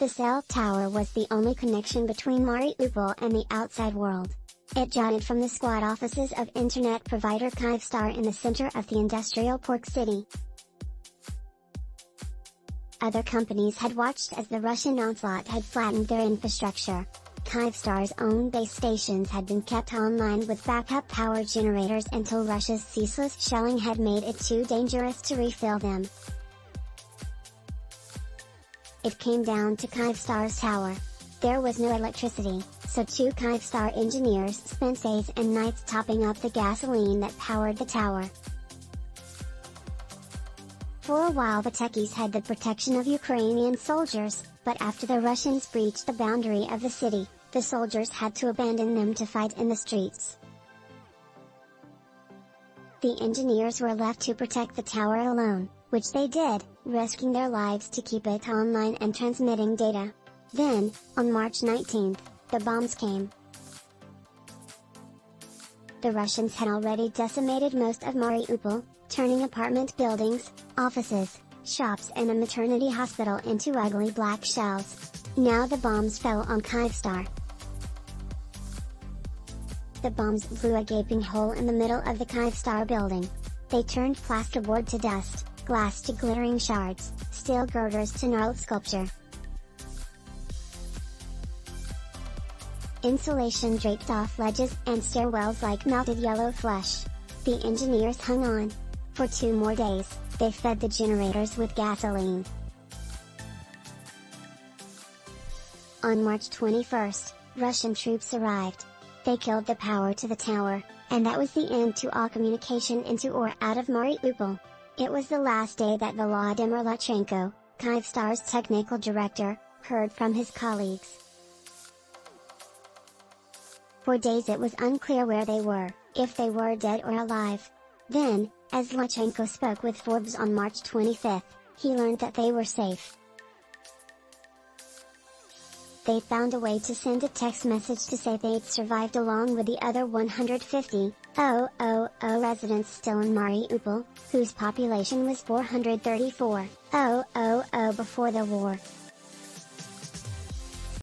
The cell tower was the only connection between Mariupol and the outside world. It jutted from the squad offices of internet provider Kyivstar in the center of the industrial port city. Other companies had watched as the Russian onslaught had flattened their infrastructure. Kyivstar's own base stations had been kept online with backup power generators until Russia's ceaseless shelling had made it too dangerous to refill them. It came down to Kyivstar's tower. There was no electricity, so two Kyivstar engineers spent days and nights topping up the gasoline that powered the tower. For a while the techies had the protection of Ukrainian soldiers, but after the Russians breached the boundary of the city, the soldiers had to abandon them to fight in the streets. The engineers were left to protect the tower alone, which they did, risking their lives to keep it online and transmitting data. Then, on March 19, the bombs came. The Russians had already decimated most of Mariupol, turning apartment buildings, offices, shops and a maternity hospital into ugly black shells. Now the bombs fell on Kyivstar. The bombs blew a gaping hole in the middle of the Kyivstar building. They turned plasterboard to dust, glass to glittering shards, steel girders to gnarled sculpture. Insulation draped off ledges and stairwells like melted yellow flesh. The engineers hung on. For 2 more days, they fed the generators with gasoline. On March 21, Russian troops arrived. They killed the power to the tower, and that was the end to all communication into or out of Mariupol. It was the last day that Volodymyr Lutchenko, Kyivstar's technical director, heard from his colleagues. For days it was unclear where they were, if they were dead or alive. Then, as Lutchenko spoke with Forbes on March 25, he learned that they were safe. They found a way to send a text message to say they'd survived along with the other 150,000 residents still in Mariupol, whose population was 434,000 before the war.